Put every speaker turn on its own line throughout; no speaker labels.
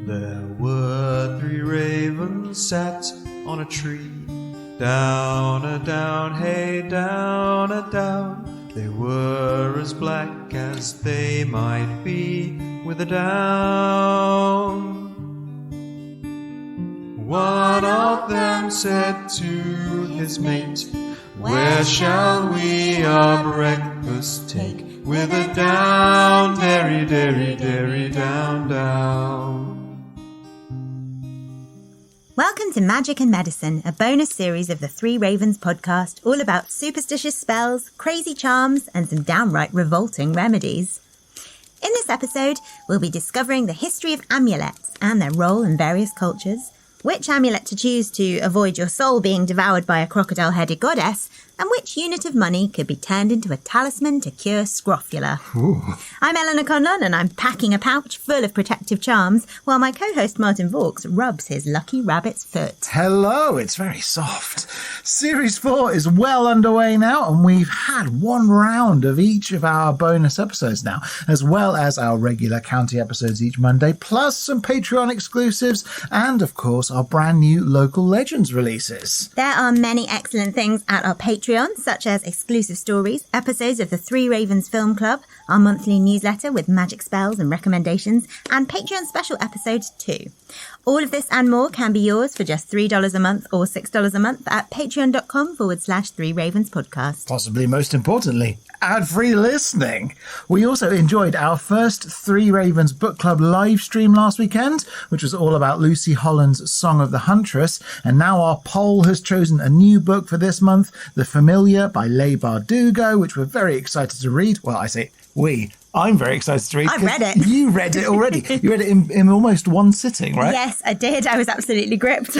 There were 3 ravens sat on a tree. Down a down, hey, down a down. They were as black as they might be with a down. One of them said to his mate, "Where shall we our breakfast take? With a down, derry, derry, derry, down, down."
Welcome to Magic and Medicine, a bonus series of the Three Ravens podcast, all about superstitious spells, crazy charms, and some downright revolting remedies. In this episode, we'll be discovering the history of amulets and their role in various cultures, which amulet to choose to avoid your soul being devoured by a crocodile-headed goddess, and which unit of money could be turned into a talisman to cure scrofula.
Ooh.
I'm Eleanor Conlon, and I'm packing a pouch full of protective charms, while my co-host Martin Vaux rubs his lucky rabbit's foot.
Hello, it's very soft. Series 4 is well underway now, and we've had one round of each of our bonus episodes now, as well as our regular county episodes each Monday, plus some Patreon exclusives, and of course our brand new Local Legends releases.
There are many excellent things at our Patreon, such as exclusive stories, episodes of the Three Ravens Film Club, our monthly newsletter with magic spells and recommendations, and Patreon special episodes too. All of this and more can be yours for just $3 a month or $6 a month at patreon.com/Three Ravens podcast.
Possibly most importantly, ad-free listening. We also enjoyed our first Three Ravens Book Club live stream last weekend, which was all about Lucy Holland's Song of the Huntress, and now our poll has chosen a new book for this month, The Familiar by Leigh Bardugo, which we're very excited to read. Well, I say we. I'm very excited to read.
I read it.
You read it already. You read it in almost one sitting, right?
Yes, I did. I was absolutely gripped.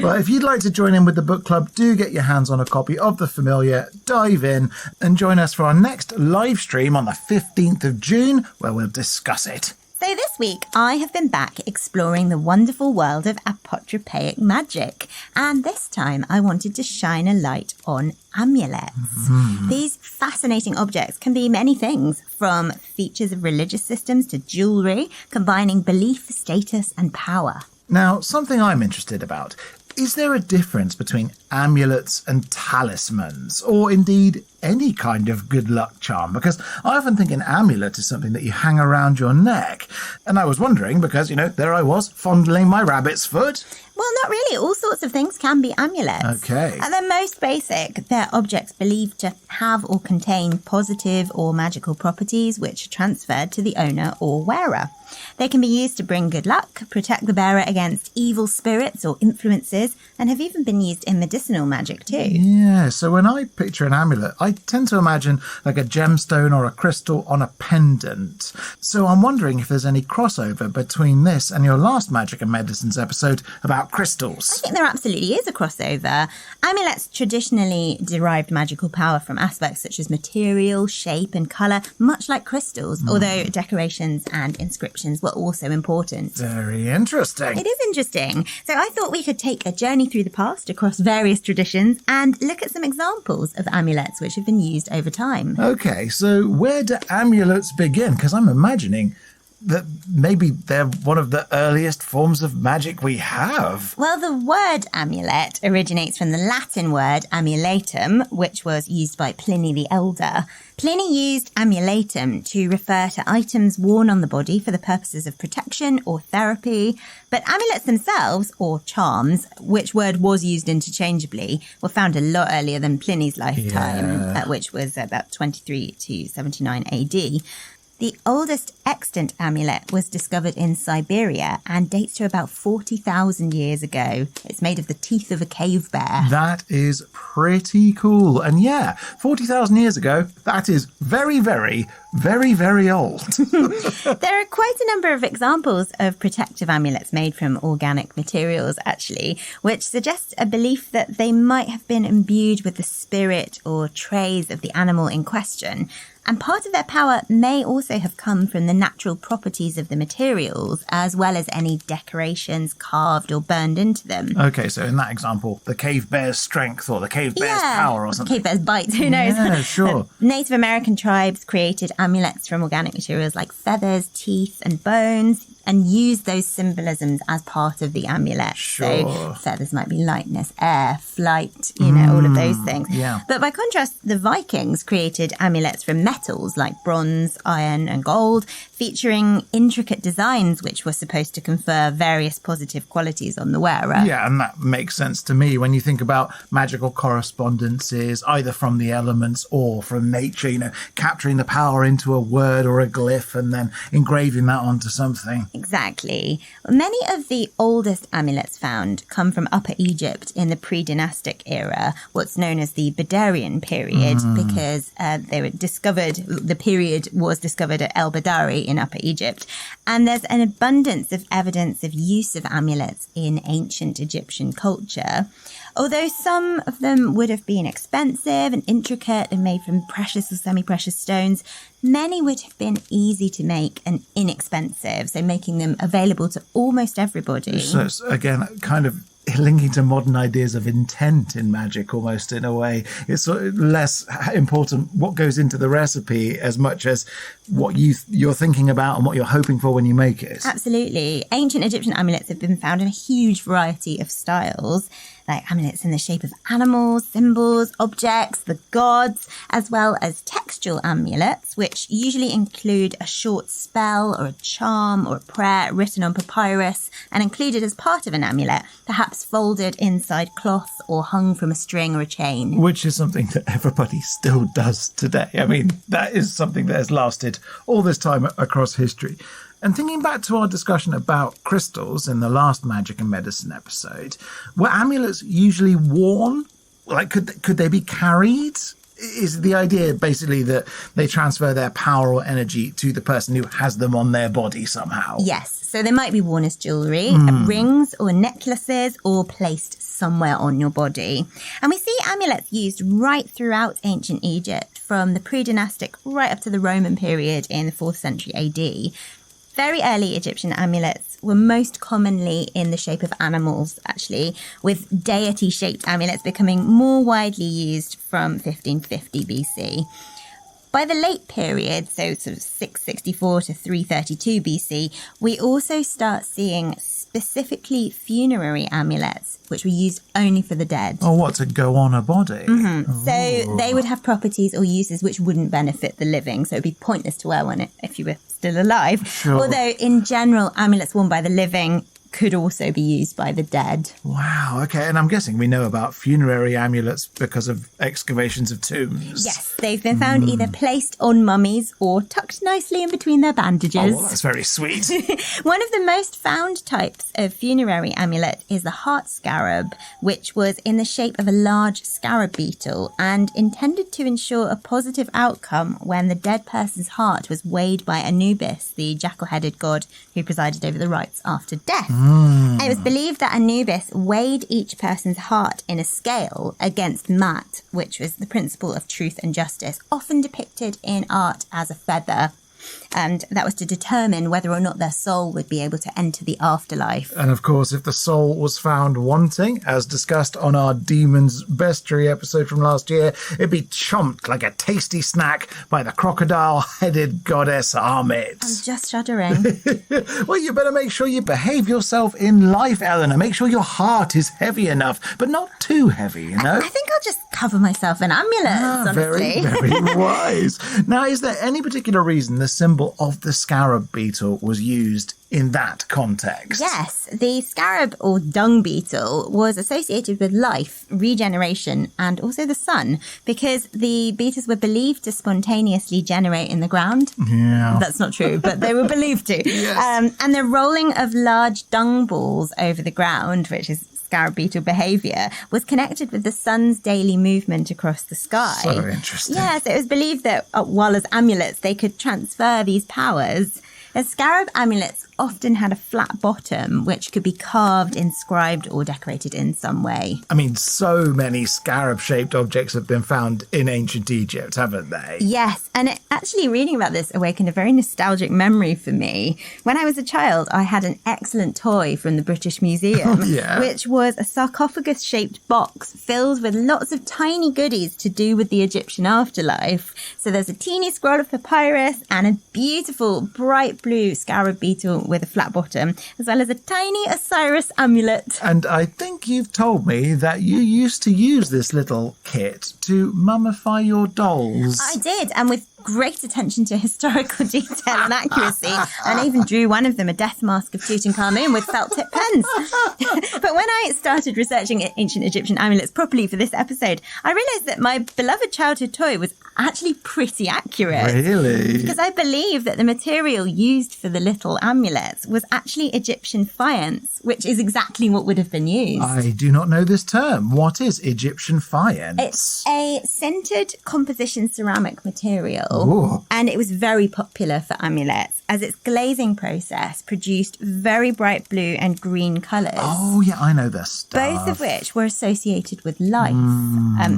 Well, if you'd like to join in with the book club, do get your hands on a copy of The Familiar, dive in, and join us for our next live stream on the 15th of June, where we'll discuss it.
So this week, I have been back exploring the wonderful world of apotropaic magic. And this time, I wanted to shine a light on amulets. Mm-hmm. These fascinating objects can be many things, from features of religious systems to jewellery, combining belief, status and power.
Now, something I'm interested about. Is there a difference between amulets and talismans, or indeed any kind of good luck charm? Because I often think an amulet is something that you hang around your neck. And I was wondering, because, there I was, fondling my rabbit's foot.
Well, not really. All sorts of things can be amulets.
Okay.
At their most basic, they're objects believed to have or contain positive or magical properties which are transferred to the owner or wearer. They can be used to bring good luck, protect the bearer against evil spirits or influences, and have even been used in medicinal magic too.
Yeah, so when I picture an amulet, I tend to imagine like a gemstone or a crystal on a pendant. So I'm wondering if there's any crossover between this and your last Magic and Medicines episode about crystals.
I think there absolutely is a crossover. Amulets traditionally derived magical power from aspects such as material, shape and colour, much like crystals, although decorations and inscriptions were also important.
Very interesting.
It is interesting. So I thought we could take a journey through the past across various traditions and look at some examples of amulets which have been used over time.
Okay, so where do amulets begin? Because I'm imagining that maybe they're one of the earliest forms of magic we have.
Well, the word amulet originates from the Latin word amulatum, which was used by Pliny the Elder. Pliny used amulatum to refer to items worn on the body for the purposes of protection or therapy, but amulets themselves, or charms, which word was used interchangeably, were found a lot earlier than Pliny's lifetime, which was about 23 to 79 AD. The oldest extant amulet was discovered in Siberia and dates to about 40,000 years ago. It's made of the teeth of a cave bear.
That is pretty cool. And yeah, 40,000 years ago, that is very, very, very, very old.
There are quite a number of examples of protective amulets made from organic materials, actually, which suggests a belief that they might have been imbued with the spirit or traits of the animal in question. And part of their power may also have come from the natural properties of the materials, as well as any decorations carved or burned into them.
Okay, so in that example, the cave bear's strength or the cave bear's power or something.
Cave bear's bite, who knows?
Yeah, sure.
Native American tribes created amulets from organic materials like feathers, teeth, and bones, and used those symbolisms as part of the amulet.
Sure.
So feathers might be lightness, air, flight, all of those things.
Yeah.
But by contrast, the Vikings created amulets from metals like bronze, iron, and gold, featuring intricate designs which were supposed to confer various positive qualities on the wearer.
Yeah, and that makes sense to me when you think about magical correspondences, either from the elements or from nature, capturing the power into a word or a glyph and then engraving that onto something.
Exactly. Many of the oldest amulets found come from Upper Egypt in the pre-dynastic era, what's known as the Badarian period, because the period was discovered at El Badari in Upper Egypt. And there's an abundance of evidence of use of amulets in ancient Egyptian culture. Although some of them would have been expensive and intricate and made from precious or semi-precious stones, many would have been easy to make and inexpensive, so making them available to almost everybody.
So it's, again, kind of linking to modern ideas of intent in magic almost in a way. It's sort of less important what goes into the recipe as much as what you're thinking about and what you're hoping for when you make it.
Absolutely. Ancient Egyptian amulets have been found in a huge variety of styles, like amulets in the shape of animals, symbols, objects, the gods, as well as textual amulets, which usually include a short spell or a charm or a prayer written on papyrus and included as part of an amulet, perhaps folded inside cloth or hung from a string or a chain.
Which is something that everybody still does today. I mean, that is something that has lasted all this time across history. And thinking back to our discussion about crystals in the last Magic and Medicine episode, were amulets usually worn? Like, could they be carried? Is the idea basically that they transfer their power or energy to the person who has them on their body somehow?
Yes. So they might be worn as jewellery, rings or necklaces, or placed somewhere on your body. And we see amulets used right throughout ancient Egypt, from the pre-dynastic right up to the Roman period in the 4th century AD. Very early Egyptian amulets were most commonly in the shape of animals, actually, with deity-shaped amulets becoming more widely used from 1550 BC. By the late period, so sort of 664 to 332 BC, we also start seeing specifically funerary amulets, which were used only for the dead.
Or what, to go on a body?
So they would have properties or uses which wouldn't benefit the living, so it would be pointless to wear one if you were still alive.
Sure.
Although in general, amulets worn by the living could also be used by the dead.
Wow, okay. And I'm guessing we know about funerary amulets because of excavations of tombs.
Yes, they've been found either placed on mummies or tucked nicely in between their bandages.
Oh, well, that's very sweet.
One of the most found types of funerary amulet is the heart scarab, which was in the shape of a large scarab beetle and intended to ensure a positive outcome when the dead person's heart was weighed by Anubis, the jackal-headed god who presided over the rites after death. It was believed that Anubis weighed each person's heart in a scale against Mat, which was the principle of truth and justice, often depicted in art as a feather. And that was to determine whether or not their soul would be able to enter the afterlife.
And of course, if the soul was found wanting, as discussed on our Demons Bestiary episode from last year, it'd be chomped like a tasty snack by the crocodile-headed goddess Amit.
I'm just shuddering.
Well, you better make sure you behave yourself in life, Eleanor. Make sure your heart is heavy enough, but not too heavy, you know?
I think I'll just cover myself in amulets, honestly.
Very, very wise. Now, is there any particular reason the symbol of the scarab beetle was used in that context?
Yes, the scarab or dung beetle was associated with life, regeneration, and also the sun, because the beetles were believed to spontaneously generate in the ground.
Yeah.
That's not true, but they were believed to.
Yes.
And the rolling of large dung balls over the ground, which is scarab beetle behaviour, was connected with the sun's daily movement across the sky.
So interesting.
Yes, it was believed that while as amulets they could transfer these powers. The scarab amulets often had a flat bottom, which could be carved, inscribed, or decorated in some way.
I mean, so many scarab-shaped objects have been found in ancient Egypt, haven't they?
Yes, and actually reading about this awakened a very nostalgic memory for me. When I was a child, I had an excellent toy from the British Museum, which was a sarcophagus-shaped box filled with lots of tiny goodies to do with the Egyptian afterlife. So there's a teeny scroll of papyrus and a beautiful bright blue scarab beetle with a flat bottom, as well as a tiny Osiris amulet.
And I think you've told me that you used to use this little kit to mummify your dolls.
I did, and with great attention to historical detail and accuracy, and I even drew one of them a death mask of Tutankhamun with felt tip pens. But when I started researching ancient Egyptian amulets properly for this episode, I realised that my beloved childhood toy was actually pretty accurate.
Really?
Because I believe that the material used for the little amulets was actually Egyptian faience, which is exactly what would have been used.
I do not know this term. What is Egyptian faience?
It's a sintered composition ceramic material.
Ooh.
And it was very popular for amulets as its glazing process produced very bright blue and green colours.
Oh, yeah, I know this stuff.
Both of which were associated with life.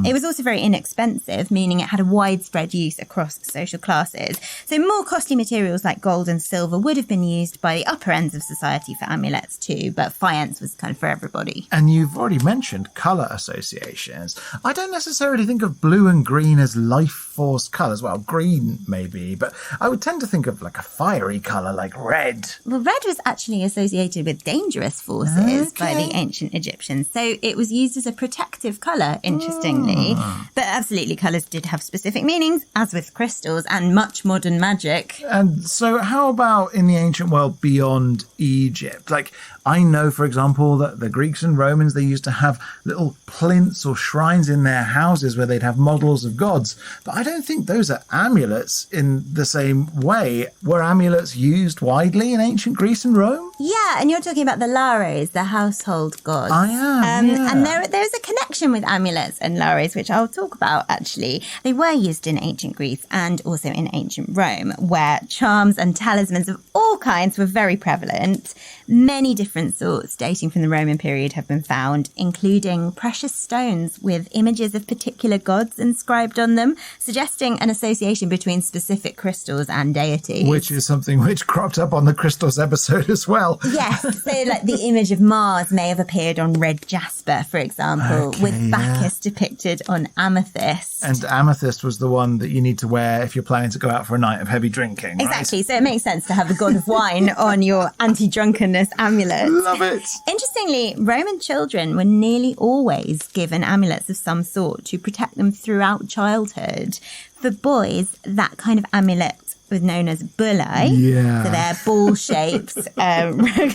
It was also very inexpensive, meaning it had a widespread use across social classes. So more costly materials like gold and silver would have been used by the upper ends of society for amulets too, but faience was kind of for everybody.
And you've already mentioned colour associations. I don't necessarily think of blue and green as life force colours. Well, green maybe, but I would tend to think of like a fiery colour like red.
Well, red was actually associated with dangerous forces by the ancient Egyptians, so it was used as a protective colour, interestingly. But absolutely, colours did have specific meanings, as with crystals and much modern magic.
And so how about in the ancient world beyond Egypt? Like, I know, for example, that the Greeks and Romans, they used to have little plinths or shrines in their houses where they'd have models of gods. But I don't think those are amulets in the same way. Were amulets used widely in ancient Greece and Rome?
Yeah, and you're talking about the Lares, the household gods.
I am,
And there's a connection with amulets and Lares, which I'll talk about, actually. They were used in ancient Greece and also in ancient Rome, where charms and talismans of all kinds were very prevalent. Many different sorts dating from the Roman period have been found, including precious stones with images of particular gods inscribed on them, suggesting an association between specific crystals and deities.
Which is something which cropped up on the crystals episode as well.
Yes, so like the image of Mars may have appeared on red jasper, for example, with Bacchus depicted on amethyst.
And amethyst was the one that you need to wear if you're planning to go out for a night of heavy drinking, right?
Exactly, so it makes sense to have the god of wine on your anti-drunkenness amulet.
Love it.
Interestingly, Roman children were nearly always given amulets of some sort to protect them throughout childhood. For boys, that kind of amulet was known as bullae.
Yeah.
So they're ball-shaped,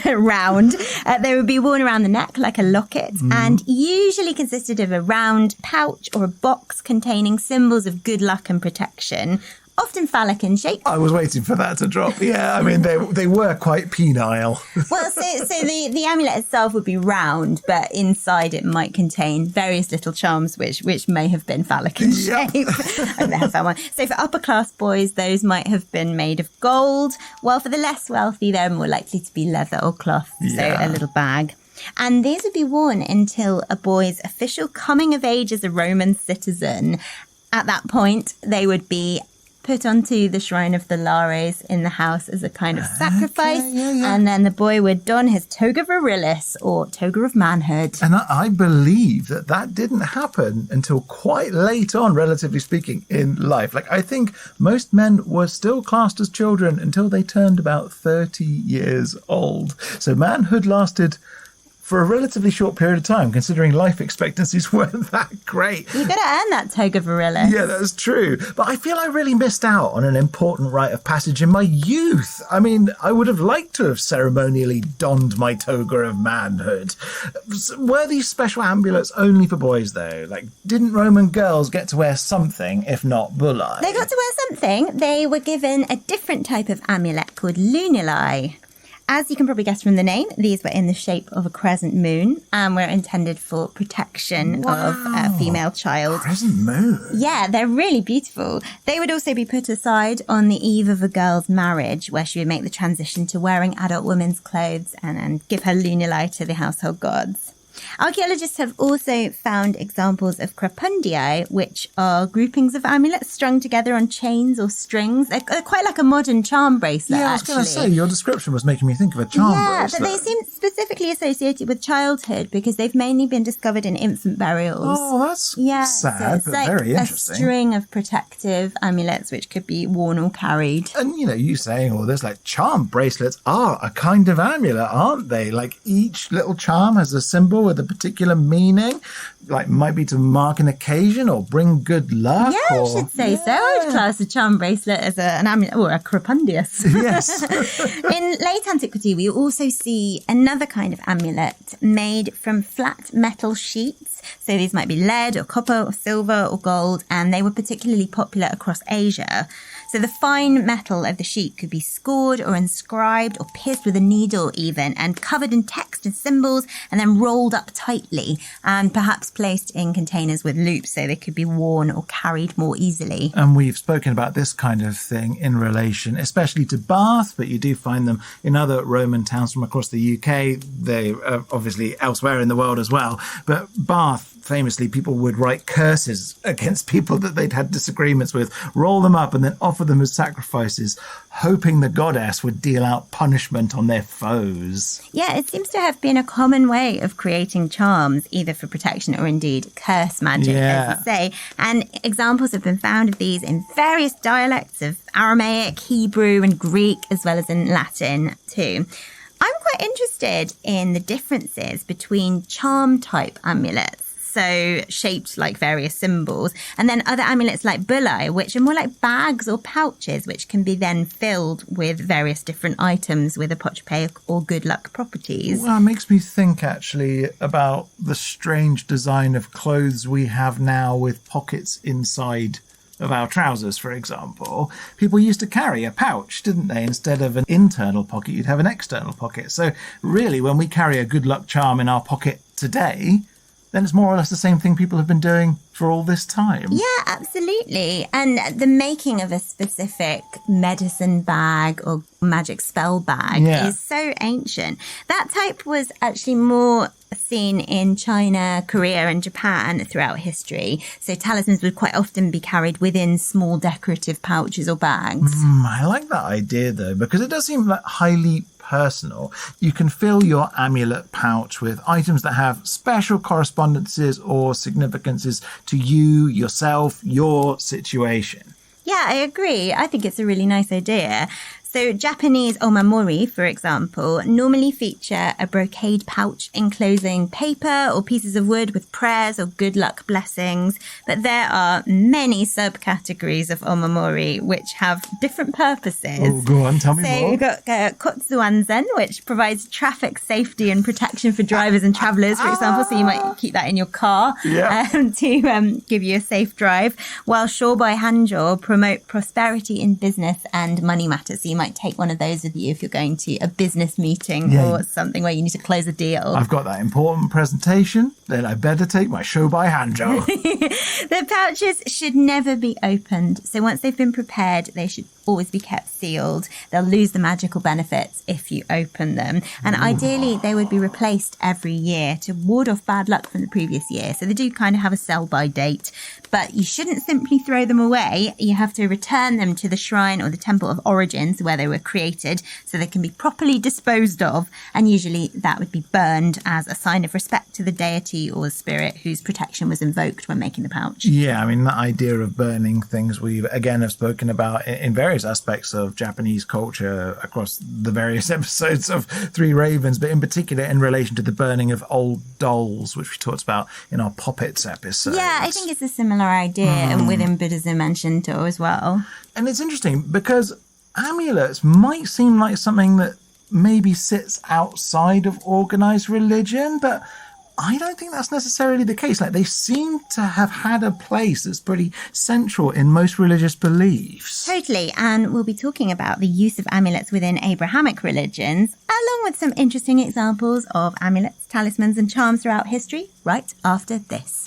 round. They would be worn around the neck like a locket and usually consisted of a round pouch or a box containing symbols of good luck and protection, often phallic in shape.
I was waiting for that to drop. Yeah, I mean, they were quite penile.
Well, so the amulet itself would be round, but inside it might contain various little charms which may have been phallic in shape. I never found one. So for upper class boys, those might have been made of gold, while for the less wealthy, they're more likely to be leather or cloth, so a little bag. And these would be worn until a boy's official coming of age as a Roman citizen. At that point, they would be put onto the shrine of the Lares in the house as a kind of sacrifice, and then the boy would don his toga virilis, or toga of manhood.
And I believe that didn't happen until quite late on, relatively speaking, in life. Like, I think most men were still classed as children until they turned about 30 years old. So manhood lasted for a relatively short period of time, considering life expectancies weren't that great.
You've got to earn that toga virilis.
Yeah, that's true. But I feel I really missed out on an important rite of passage in my youth. I mean, I would have liked to have ceremonially donned my toga of manhood. Were these special amulets only for boys, though? Like, didn't Roman girls get to wear something, if not bullae?
They got to wear something. They were given a different type of amulet called lunulae. as you can probably guess from the name, these were in the shape of a crescent moon and were intended for protection of a female child.
Crescent moon?
Yeah, they're really beautiful. They would also be put aside on the eve of a girl's marriage, where she would make the transition to wearing adult women's clothes and give her lunulae to the household gods. Archaeologists have also found examples of crepundii, which are groupings of amulets strung together on chains or strings. They're quite like a modern charm bracelet,
Yeah, I was going to say, your description was making me think of a charm bracelet.
But they seem specifically associated with childhood because they've mainly been discovered in infant burials.
Oh, that's sad,
so
but
like
very interesting.
A string of protective amulets which could be worn or carried.
And, you saying all this, like, charm bracelets are a kind of amulet, aren't they? Like, each little charm has a symbol with a particular meaning, like might be to mark an occasion or bring good luck.
Yeah, I should say so. I would class a charm bracelet as an amulet or a crepundus.
Yes.
In late antiquity, we also see another kind of amulet made from flat metal sheets. So these might be lead or copper or silver or gold, and they were particularly popular across Asia. So the fine metal of the sheet could be scored or inscribed or pierced with a needle even, and covered in text and symbols, and then rolled up tightly and perhaps placed in containers with loops so they could be worn or carried more easily.
And we've spoken about this kind of thing in relation especially to Bath, but you do find them in other Roman towns from across the UK. They are obviously elsewhere in the world as well. But Bath, famously, people would write curses against people that they'd had disagreements with, roll them up and then offer them as sacrifices, hoping the goddess would deal out punishment on their foes.
Yeah, it seems to have been a common way of creating charms, either for protection or indeed curse magic, as you say. And examples have been found of these in various dialects of Aramaic, Hebrew and Greek, as well as in Latin too. I'm quite interested in the differences between charm-type amulets, so shaped like various symbols, and then other amulets like bullae, which are more like bags or pouches, which can be then filled with various different items with apotropaic or good luck properties.
Well, it makes me think actually about the strange design of clothes we have now with pockets inside of our trousers, for example. People used to carry a pouch, didn't they? Instead of an internal pocket, you'd have an external pocket. So really, when we carry a good luck charm in our pocket today, then it's more or less the same thing people have been doing for all this time.
Yeah, absolutely. And the making of a specific medicine bag or magic spell bag is so ancient. That type was actually more seen in China, Korea and Japan throughout history. So talismans would quite often be carried within small decorative pouches or bags.
I like that idea though, because it does seem like highly personal. You can fill your amulet pouch with items that have special correspondences or significances to you, yourself, your situation.
Yeah, I agree. I think it's a really nice idea. So Japanese omamori, for example, normally feature a brocade pouch enclosing paper or pieces of wood with prayers or good luck blessings. But there are many subcategories of omamori which have different purposes.
Oh, go on, tell me more.
So you've got kotsuanzen, which provides traffic safety and protection for drivers and travellers, for example. So you might keep that in your car to give you a safe drive. While shobai hanjo promote prosperity in business and money matters. So you might take one of those with you if you're going to a business meeting or something where you need to close a deal.
I've got that important presentation, then I better take my shobai hanjo.
The pouches should never be opened. So once they've been prepared, they should always be kept sealed. They'll lose the magical benefits if you open them. And ideally, they would be replaced every year to ward off bad luck from the previous year. So they do kind of have a sell-by date. But you shouldn't simply throw them away. You have to return them to the shrine or the temple of origins where they were created so they can be properly disposed of. And usually that would be burned as a sign of respect to the deity or the spirit whose protection was invoked when making the pouch.
Yeah, I mean, that idea of burning things we again have spoken about in various aspects of Japanese culture across the various episodes of Three Ravens, but in particular in relation to the burning of old dolls, which we talked about in our Poppets episode.
Yeah, I think it's a similar idea, and within Buddhism and Shinto as well.
And it's interesting because amulets might seem like something that maybe sits outside of organized religion, but I don't think that's necessarily the case. Like, they seem to have had a place that's pretty central in most religious beliefs.
Totally, and we'll be talking about the use of amulets within Abrahamic religions, along with some interesting examples of amulets, talismans and charms throughout history, right after this.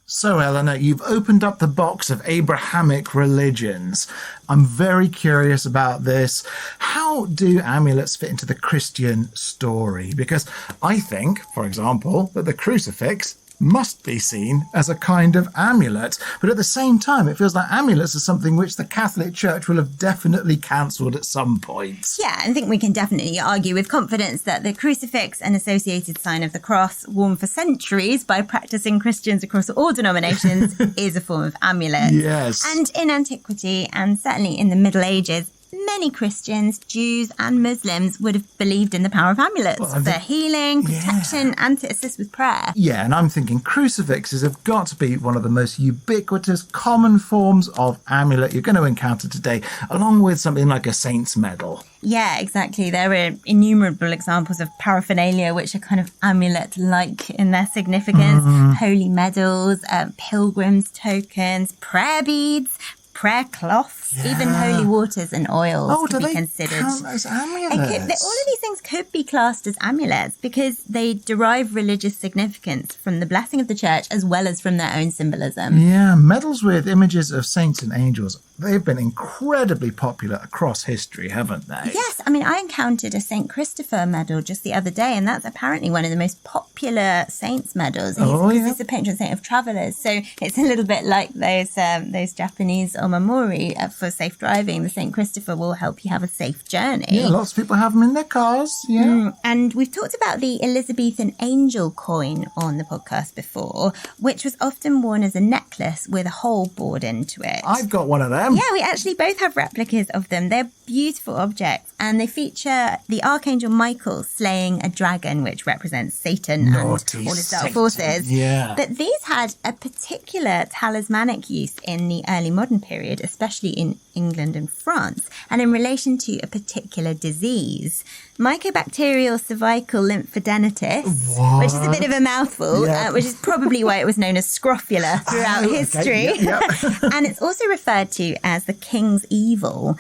So, Eleanor, you've opened up the box of Abrahamic religions. I'm very curious about this. How do amulets fit into the Christian story? Because I think, for example, that the crucifix must be seen as a kind of amulet. But at the same time, it feels like amulets are something which the Catholic Church will have definitely cancelled at some point.
Yeah, I think we can definitely argue with confidence that the crucifix, an associated sign of the cross, worn for centuries by practicing Christians across all denominations, is a form of amulet.
Yes.
And in antiquity, and certainly in the Middle Ages, many Christians, Jews and Muslims would have believed in the power of amulets for healing, protection and to assist with prayer.
Yeah, and I'm thinking crucifixes have got to be one of the most ubiquitous, common forms of amulet you're going to encounter today, along with something like a saint's medal.
Yeah, exactly. There are innumerable examples of paraphernalia which are kind of amulet-like in their significance. Holy medals, pilgrims' tokens, prayer beads, prayer cloths, even holy waters and oils could be considered.
Count as amulets?
All of these things could be classed as amulets because they derive religious significance from the blessing of the church as well as from their own symbolism.
Yeah, medals with images of saints and angels, they've been incredibly popular across history, haven't they?
Yes, I mean, I encountered a St. Christopher medal just the other day, and that's apparently one of the most popular saints medals. He's a patron saint of travellers, so it's a little bit like those Japanese omamori for safe driving. The St. Christopher will help you have a safe journey.
Yeah, lots of people have them in their cars,
And we've talked about the Elizabethan angel coin on the podcast before, which was often worn as a necklace with a hole bored into it.
I've got one of them.
Yeah, we actually both have replicas of them. They're beautiful objects, and they feature the Archangel Michael slaying a dragon, which represents Satan and all his dark forces.
Yeah.
But these had a particular talismanic use in the early modern period, especially in England and France, and in relation to a particular disease. Mycobacterial cervical lymphadenitis, which is a bit of a mouthful, which is probably why it was known as scrofula throughout history. And it's also referred to as the king's evil.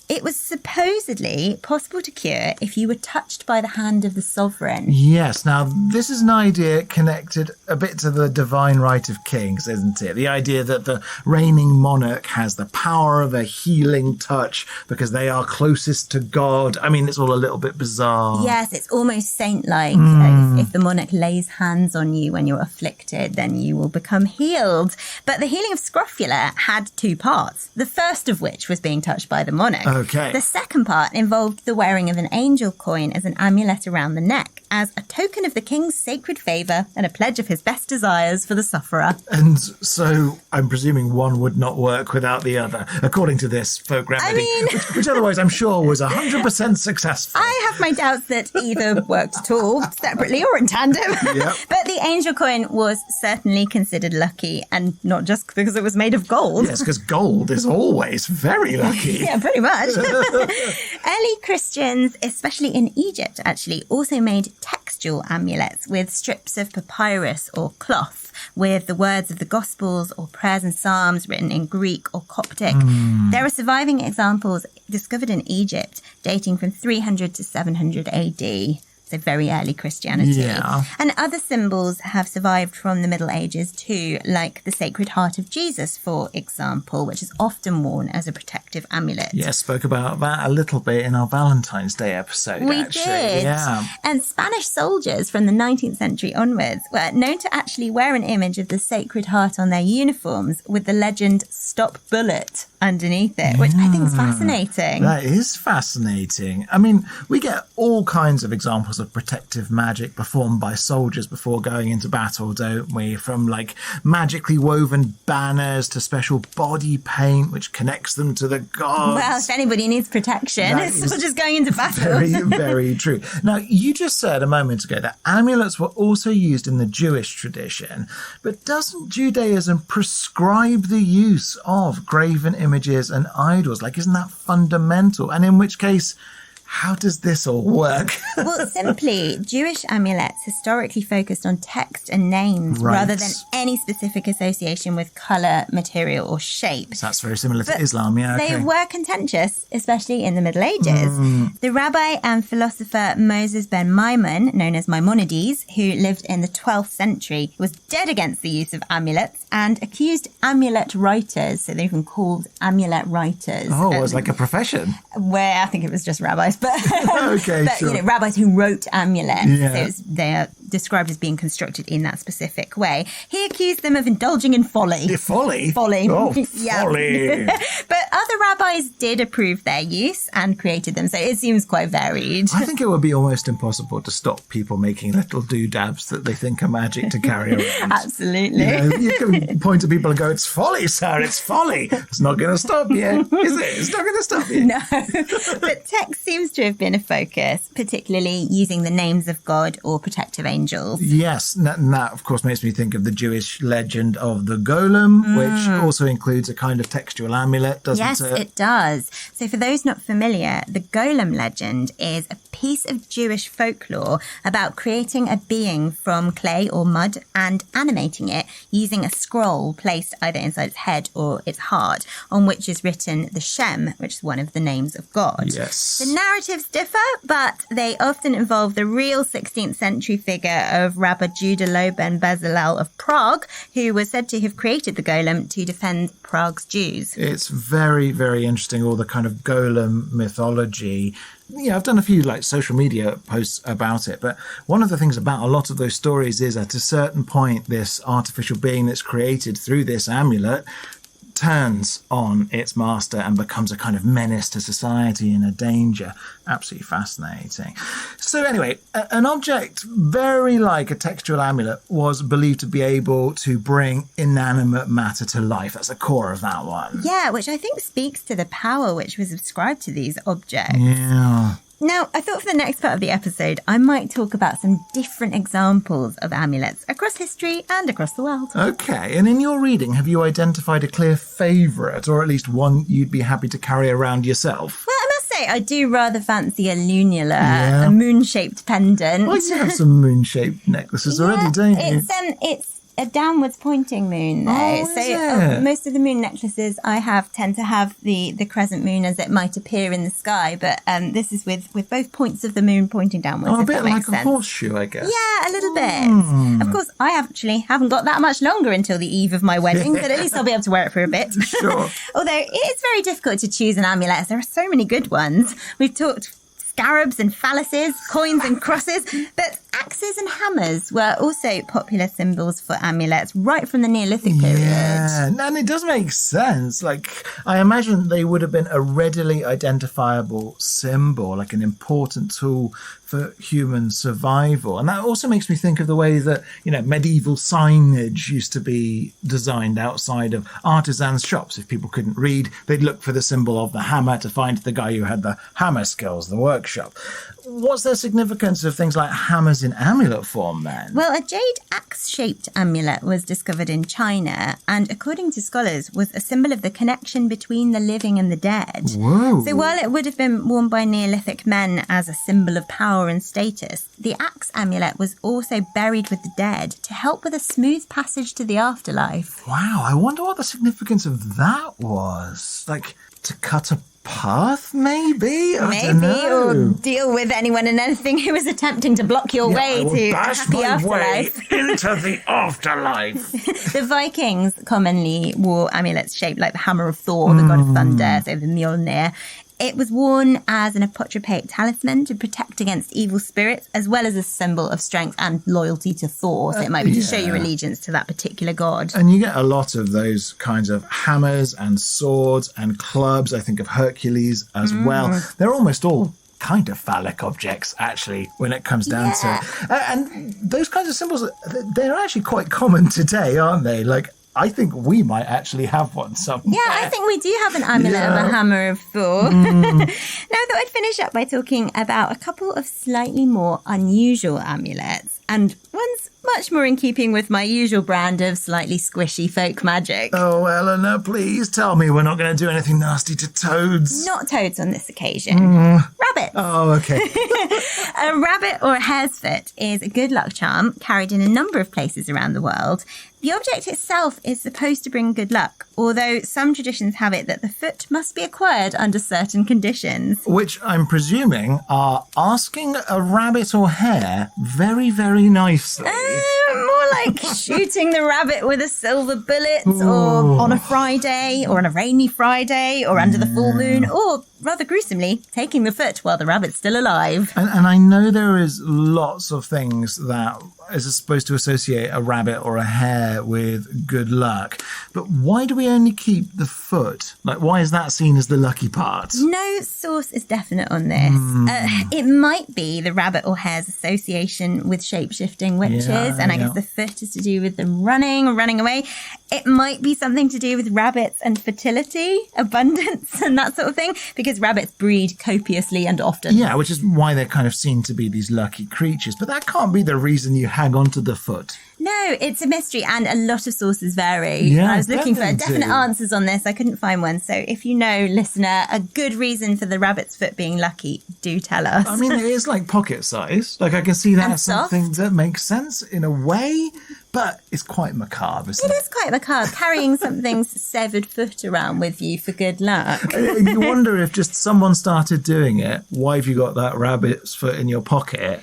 It was supposedly possible to cure if you were touched by the hand of the sovereign.
Yes, now this is an idea connected a bit to the divine right of kings, isn't it? The idea that the reigning monarch has the power of a healing touch because they are closest to God. I mean, it's all a little bit bizarre.
Yes, it's almost saint-like. If the monarch lays hands on you when you're afflicted, then you will become healed. But the healing of scrofula had two parts, the first of which was being touched by the monarch.
Okay.
The second part involved the wearing of an angel coin as an amulet around the neck as a token of the king's sacred favour and a pledge of his best desires for the sufferer.
And so I'm presuming one would not work without the other, according to this folk remedy, which otherwise I'm sure was 100% successful.
I have my doubts that either worked at all, separately or in tandem. But the angel coin was certainly considered lucky, and not just because it was made of gold.
Yes, because gold is always very lucky.
Yeah, pretty much. Early Christians, especially in Egypt, actually also made textual amulets with strips of papyrus or cloth with the words of the Gospels or prayers and psalms written in Greek or Coptic. There are surviving examples discovered in Egypt dating from 300 to 700 AD. So very early Christianity.
Yeah.
And other symbols have survived from the Middle Ages too, like the Sacred Heart of Jesus, for example, which is often worn as a protective amulet.
Yeah, spoke about that a little bit in our Valentine's Day episode,
We
actually.
did.
Yeah.
And Spanish soldiers from the 19th century onwards were known to actually wear an image of the Sacred Heart on their uniforms with the legend "Stop Bullet" underneath it, which I think is fascinating.
That is fascinating. I mean, we get all kinds of examples examples of protective magic performed by soldiers before going into battle, don't we? From like magically woven banners to special body paint which connects them to the gods.
Well, if anybody needs protection,
That
it's
is
not just going into battle.
Very, very true. Now, you just said a moment ago that amulets were also used in the Jewish tradition, but doesn't Judaism prescribe the use of graven images and idols? Like, isn't that fundamental? And in which case, how does this all work?
Well, simply, Jewish amulets historically focused on text and names
Right.
rather than any specific association with colour, material or shape.
So that's very similar to
But
Islam, yeah.
They
Okay.
were contentious, especially in the Middle Ages. The rabbi and philosopher Moses ben Maimon, known as Maimonides, who lived in the 12th century, was dead against the use of amulets and accused amulet writers, so they're even called amulet writers.
Oh, it was like a profession.
Where I think it was just rabbis, but,
Okay,
but
sure.
rabbis who wrote amulets.
Yeah.
So they are described as being constructed in that specific way. He accused them of indulging in folly.
Folly?
Folly.
Oh,
Yeah.
folly.
But other rabbis did approve their use and created them, so it seems quite varied.
I think it would be almost impossible to stop people making little doodabs that they think are magic to carry around.
Absolutely.
You can point to people and go, "It's folly, sir, it's folly." It's not going to stop you, is it? It's not going to stop you.
No, but text seems to have been a focus, particularly using the names of God or protective angels.
Yes, and that of course makes me think of the Jewish legend of the golem, which also includes a kind of textual amulet, doesn't
Yes,
it?
it does. So for those not familiar, the golem legend is a piece of Jewish folklore about creating a being from clay or mud and animating it using a scroll placed either inside its head or its heart, on which is written the Shem, which is one of the names of God.
Yes.
The narratives differ, but they often involve the real 16th century figure of Rabbi Judah Loew ben Bezalel of Prague, who was said to have created the golem to defend Prague's Jews.
It's very, very interesting, all the kind of golem mythology. Yeah, I've done a few like social media posts about it, but one of the things about a lot of those stories is at a certain point, this artificial being that's created through this amulet turns on its master and becomes a kind of menace to society and a danger. Absolutely fascinating. So anyway, an object very like a textual amulet was believed to be able to bring inanimate matter to life. That's the core of that one.
Yeah, which I think speaks to the power which was ascribed to these objects.
Yeah.
Now, I thought for the next part of the episode, I might talk about some different examples of amulets across history and across the world.
Okay, and in your reading, have you identified a clear favourite, or at least one you'd be happy to carry around yourself?
Well, I must say, I do rather fancy a lunula,
Yeah.
a moon-shaped pendant.
Well, you have some moon-shaped necklaces already, don't you?
It's a downwards pointing moon, though.
Oh, is it?
Most of the moon necklaces I have tend to have the crescent moon as it might appear in the sky, but this is with both points of the moon pointing downwards.
Oh, a
if
bit
that
like
makes
a
sense.
horseshoe, I guess.
Yeah, a little bit. Of course, I actually haven't got that much longer until the eve of my wedding, but at least I'll be able to wear it for a bit.
Sure.
Although it is very difficult to choose an amulet. There are so many good ones. We've talked scarabs and phalluses, coins and crosses, but axes and hammers were also popular symbols for amulets right from the Neolithic period.
Yeah, and it does make sense. Like, I imagine they would have been a readily identifiable symbol, like an important tool for human survival. And that also makes me think of the way that, medieval signage used to be designed outside of artisans' shops. If people couldn't read, they'd look for the symbol of the hammer to find the guy who had the hammer skills, the workshop. What's the significance of things like hammers in amulet form then?
Well, a jade axe-shaped amulet was discovered in China and, according to scholars, was a symbol of the connection between the living and the dead.
Whoa.
So while it would have been worn by Neolithic men as a symbol of power and status, the axe amulet was also buried with the dead to help with a smooth passage to the afterlife.
Wow, I wonder what the significance of that was. Like, to cut a path, maybe? I don't know.
Or deal with anyone and anything who was attempting to block your way
I will
to a
bash
happy
my
afterlife.
way into the afterlife.
The Vikings commonly wore amulets shaped like the hammer of Thor, the god of thunder, so the Mjolnir. It was worn as an apotropaic talisman to protect against evil spirits, as well as a symbol of strength and loyalty to Thor. So it might be to show your allegiance to that particular god.
And you get a lot of those kinds of hammers and swords and clubs. I think of Hercules as well. They're almost all kind of phallic objects, actually, when it comes down to it. And those kinds of symbols, they're actually quite common today, aren't they? Like, I think we might actually have one somewhere.
Yeah, I think we do have an amulet of a hammer of Thor. Now, I thought I'd finish up by talking about a couple of slightly more unusual amulets, and one's much more in keeping with my usual brand of slightly squishy folk magic.
Oh, Eleanor, please tell me we're not going to do anything nasty to toads.
Not toads on this occasion. Rabbits.
Oh, okay.
A rabbit or a hare's foot is a good luck charm carried in a number of places around the world. The object itself is supposed to bring good luck, although some traditions have it that the foot must be acquired under certain conditions.
Which I'm presuming are asking a rabbit or hare very, very nicely.
More like shooting the rabbit with a silver bullet, or on a Friday, or on a rainy Friday, or under the full moon, or rather gruesomely, taking the foot while the rabbit's still alive.
And I know there is lots of things that is supposed to associate a rabbit or a hare with good luck. But why do we only keep the foot? Like, why is that seen as the lucky part?
No source is definite on this. It might be the rabbit or hare's association with shape-shifting witches, and I guess the foot is to do with them running away. It might be something to do with rabbits and fertility, abundance, and that sort of thing, because rabbits breed copiously and often.
Yeah, which is why they're kind of seen to be these lucky creatures. But that can't be the reason you hang on to the foot.
No, it's a mystery, and a lot of sources vary.
Yeah,
I was looking for
definitely
definite answers on this. I couldn't find one. So if you know, listener, a good reason for the rabbit's foot being lucky, do tell us.
I mean, it is like pocket size. Like, I can see that
And
as something
soft.
that makes sense in a way, but it's quite macabre, isn't
It
it?
is quite macabre, carrying something's severed foot around with you for good luck.
And you wonder if just someone started doing it, why have you got that rabbit's foot in your pocket?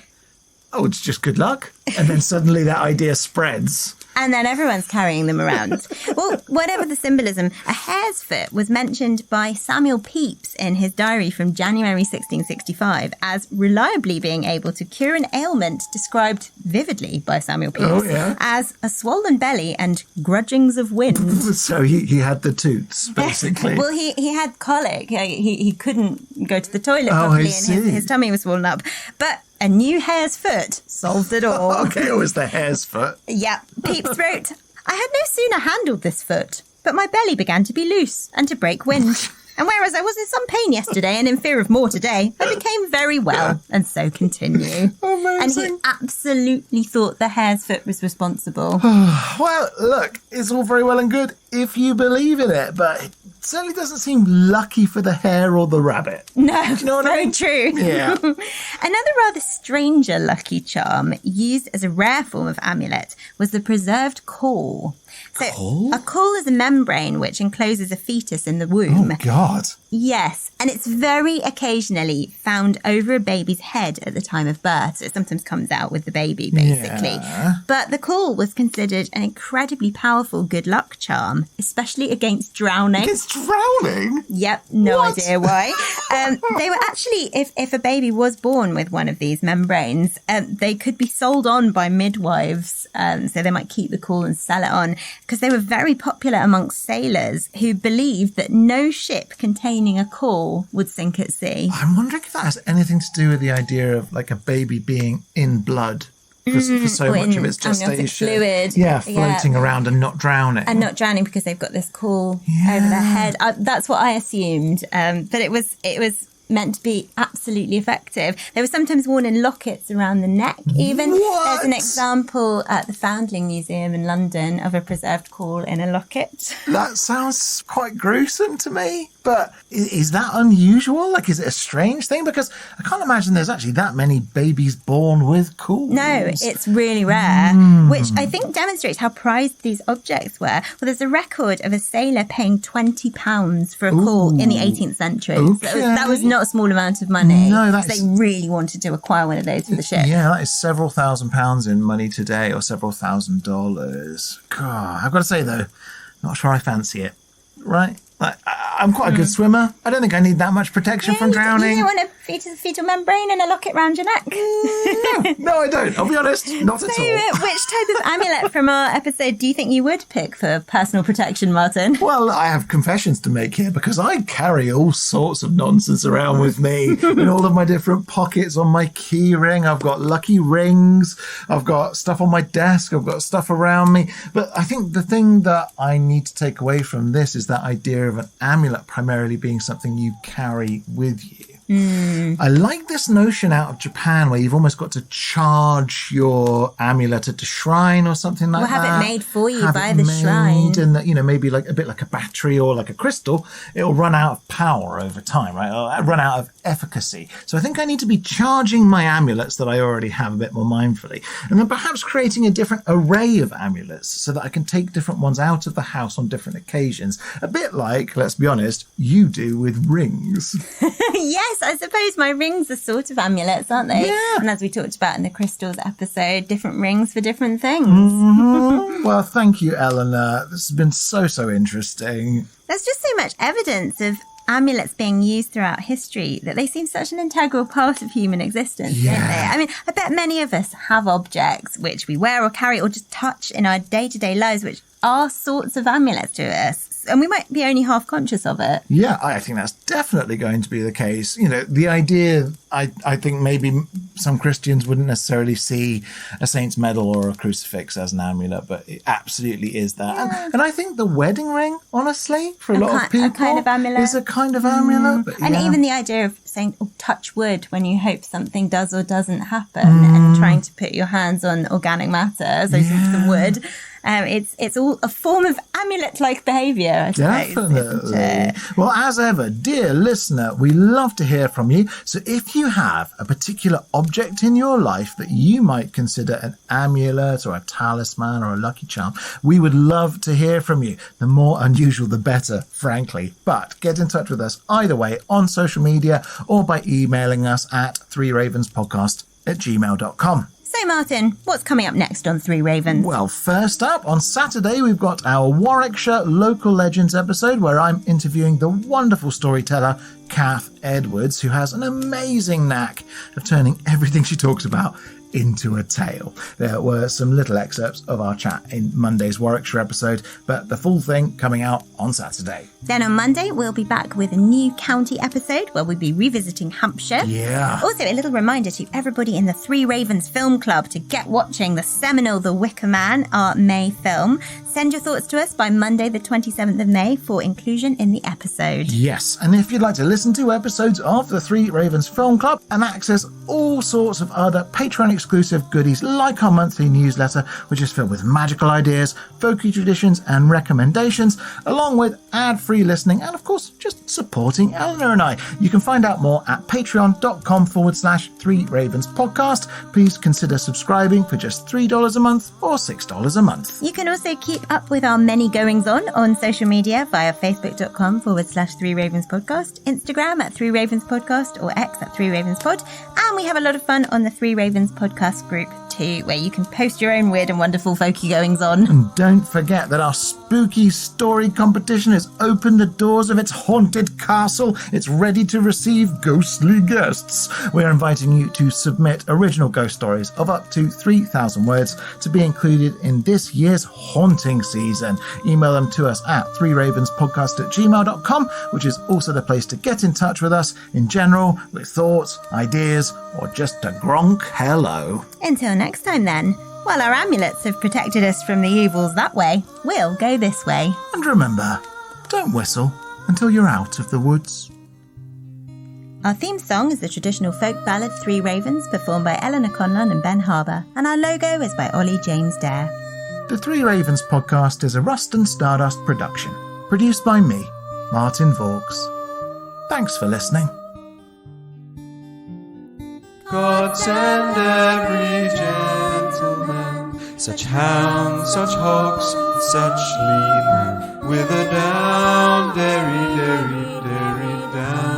Oh, it's just good luck. And then suddenly that idea spreads.
And then everyone's carrying them around. Well, whatever the symbolism, a hare's foot was mentioned by Samuel Pepys in his diary from January 1665 as reliably being able to cure an ailment described vividly by Samuel Pepys as a swollen belly and grudgings of wind.
So he had the toots, basically.
Well, he had colic. He couldn't go to the toilet
Oh,
properly,
I
and
see.
his tummy was swollen up. But a new hare's foot solved it all.
Okay, it was the hare's foot.
Yeah, Pepys wrote, I had no sooner handled this foot, but my belly began to be loose and to break wind. And whereas I was in some pain yesterday and in fear of more today, I became very well, and so continue.
Amazing.
And he absolutely thought the hare's foot was responsible.
Well, look, it's all very well and good if you believe in it, but it certainly doesn't seem lucky for the hare or the rabbit.
No,
Do you know what I
very
mean?
true.
Yeah.
Another rather stranger lucky charm used as a rare form of amulet was the preserved caul. So a caul is a membrane which encloses a fetus in the womb.
Oh, God.
Yes, and it's very occasionally found over a baby's head at the time of birth. So it sometimes comes out with the baby, basically.
Yeah.
But the caul was considered an incredibly powerful good luck charm, especially against drowning.
It's drowning?
Yep, no
What?
idea why. They were actually, if a baby was born with one of these membranes, they could be sold on by midwives. So they might keep the caul and sell it on, because they were very popular amongst sailors who believed that no ship containing a caul would sink at sea.
I'm wondering if that has anything to do with the idea of like a baby being in blood for so
or
much
in
of its
amniotic
gestation.
fluid.
Yeah, floating around and not drowning.
And not drowning because they've got this caul over their head. That's what I assumed. But it was meant to be absolutely effective. They were sometimes worn in lockets around the neck, even.
What?
There's an example at the Foundling Museum in London of a preserved caul in a locket.
That sounds quite gruesome to me. But is that unusual? Like, is it a strange thing? Because I can't imagine there's actually that many babies born with cauls.
No, it's really rare, which I think demonstrates how prized these objects were. Well, there's a record of a sailor paying £20 for a caul in the 18th century.
Okay.
So that was not a small amount of money.
No,
So they really wanted to acquire one of those for the ship.
Yeah, that is several £1,000s in money today, or several $1,000s. God, I've got to say though, not sure I fancy it. Right? Like, I'm quite a good swimmer. I don't think I need that much protection from drowning.
You don't want a fetal membrane and a locket round your neck?
No, I don't. I'll be honest, not at all.
Which type of amulet from our episode do you think you would pick for personal protection, Martin?
Well, I have confessions to make here because I carry all sorts of nonsense around with me in all of my different pockets on my key ring. I've got lucky rings. I've got stuff on my desk. I've got stuff around me. But I think the thing that I need to take away from this is that idea of an amulet primarily being something you carry with you. I like this notion out of Japan where you've almost got to charge your amulet at a shrine or something like that.
Or have it made for you by the shrine.
And that, maybe like a bit like a battery or like a crystal, it'll run out of power over time, right? It'll run out of efficacy. So I think I need to be charging my amulets that I already have a bit more mindfully. And then perhaps creating a different array of amulets so that I can take different ones out of the house on different occasions. A bit like, let's be honest, you do with rings.
Yes, I suppose my rings are sort of amulets, aren't they?
Yeah.
And as we talked about in the crystals episode, different rings for different things.
Well, thank you, Eleanor. This has been so interesting.
There's just so much evidence of amulets being used throughout history that they seem such an integral part of human existence, don't they? I mean, I bet many of us have objects which we wear or carry or just touch in our day-to-day lives which are sorts of amulets to us. And we might be only half conscious of it.
Yeah, I think that's definitely going to be the case. The idea, I think maybe some Christians wouldn't necessarily see a saint's medal or a crucifix as an amulet, but it absolutely is that.
Yeah.
And I think the wedding ring, honestly, for a lot of people,
a kind of amulet.
is a kind of amulet. But
and even the idea of saying, touch wood when you hope something does or doesn't happen and trying to put your hands on organic matter, so some wood. It's all a form of amulet-like behaviour, I suppose.
Definitely. Well, as ever, dear listener, we love to hear from you. So if you have a particular object in your life that you might consider an amulet or a talisman or a lucky charm, we would love to hear from you. The more unusual, the better, frankly. But get in touch with us either way on social media or by emailing us at threeravenspodcast@gmail.com.
So, Martin, what's coming up next on Three Ravens?
Well, first up, on Saturday, we've got our Warwickshire Local Legends episode where I'm interviewing the wonderful storyteller, Kath Edwards, who has an amazing knack of turning everything she talks about into a tale. There were some little excerpts of our chat in Monday's Warwickshire episode, but the full thing coming out on Saturday.
Then on Monday, we'll be back with a new county episode where we'll be revisiting Hampshire.
Yeah.
Also, a little reminder to everybody in the Three Ravens Film Club to get watching the seminal The Wicker Man, our May film. Send your thoughts to us by Monday, the 27th of May, for inclusion in the episode.
Yes, and if you'd like to listen to episodes of the Three Ravens Film Club and access all sorts of other Patreon-exclusive goodies like our monthly newsletter, which is filled with magical ideas, folky traditions and recommendations, along with ad-free listening and, of course, just supporting Eleanor and I. You can find out more at patreon.com/Three Ravens Podcast. Please consider subscribing for just $3 a month or $6 a month.
You can also keep up with our many goings-on social media via facebook.com/Three Ravens Podcast, Instagram at Three Ravens Podcast, or X at Three Ravens Pod. And we have a lot of fun on the Three Ravens Podcast group too, where you can post your own weird and wonderful folky goings-on.
And don't forget that our spooky story competition has opened the doors of its haunted castle. It's ready to receive ghostly guests. We're inviting you to submit original ghost stories of up to 3,000 words to be included in this year's haunting season. Email them to us at threeravenspodcast@gmail.com, which is also the place to get in touch with us in general with thoughts, ideas, or just a gronk hello.
Until next time then, while our amulets have protected us from the evils that way, we'll go this way.
And remember, don't whistle until you're out of the woods.
Our theme song is the traditional folk ballad Three Ravens, performed by Eleanor Conlon and Ben Harbour, and our logo is by Ollie James Dare.
The Three Ravens podcast is a Rust and Stardust production, produced by me, Martin Vaux. Thanks for listening.
God send every gentleman, such hounds, such hawks, such leman, with a down, derry, derry, derry, down.